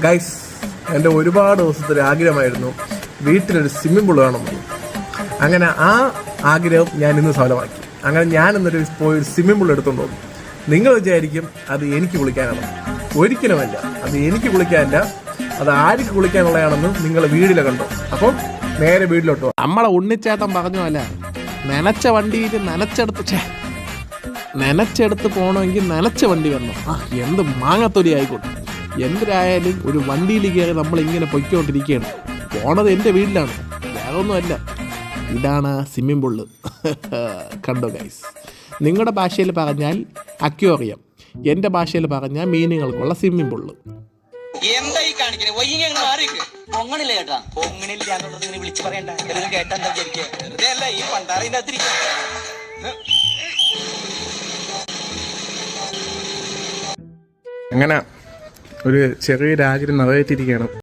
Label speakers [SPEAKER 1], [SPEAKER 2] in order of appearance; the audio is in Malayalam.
[SPEAKER 1] ഗൈസ്, എൻ്റെ ഒരുപാട് ദിവസത്തെ ഒരു ആഗ്രഹമായിരുന്നു വീട്ടിലൊരു സ്വിമ്മിംഗ് പൂൾ വേണമെന്ന്. അങ്ങനെ ആ ആഗ്രഹം ഞാൻ ഇന്ന് സഫലമാക്കി. അങ്ങനെ ഞാൻ ഇന്നൊരു പോയി സ്വിമ്മിംഗ് പൂൾ എടുത്തുകൊണ്ട് വന്നു. നിങ്ങൾ വിചാരിക്കും അത് എനിക്ക് കുളിക്കാനാണ്. ഒരിക്കലുമല്ല, അത് എനിക്ക് കുളിക്കാനല്ല, അത് ആർക്ക് കുളിക്കാനുള്ളതാണെന്ന് നിങ്ങൾ വീട്ടിൽ കണ്ടോ. അപ്പം നേരെ വീട്ടിലോട്ടോ.
[SPEAKER 2] നമ്മളെ ഉണ്ണിച്ചേട്ടൻ പറഞ്ഞു അല്ല, നനച്ച വണ്ടിയിൽ നനച്ചെടുത്ത് പോകണമെങ്കിൽ നനച്ച വണ്ടി വരണം. എന്ത് മാങ്ങത്തൊലി ആയിക്കോട്ടെ, എന്തിനായാലും ഒരു വണ്ടിയിൽ കയറി നമ്മളിങ്ങനെ പൊയ്ക്കൊണ്ടിരിക്കുകയാണ്. പോണത് എൻ്റെ വീട്ടിലാണ്, വേറെ ഒന്നുമല്ല. ഇതാണ് സ്വിമ്മിംഗ് പൂള്. കണ്ടോ ഗൈസ്, നിങ്ങളുടെ ഭാഷയിൽ പറഞ്ഞാൽ അക്വേറിയം, എൻ്റെ ഭാഷയിൽ പറഞ്ഞാൽ മീനുകൾക്കുള്ള സ്വിമ്മിംഗ് പൂള്.
[SPEAKER 3] എന്തായി കാണിക്കണേ? പൊങ്ങണില്ല ചേട്ടാ, പൊങ്ങണില്ല എന്നുള്ളത് ഇങ്ങനെ വിളിച്ചു പറയണ്ട. കേട്ടാ എന്താ വിചാരിക്കുക? ഈ പണ്ടാറിന്റെ
[SPEAKER 1] അങ്ങനെ ഒരു ചെറിയൊരാഗ്രഹം നിറവേറ്റിരിക്കുകയാണ്.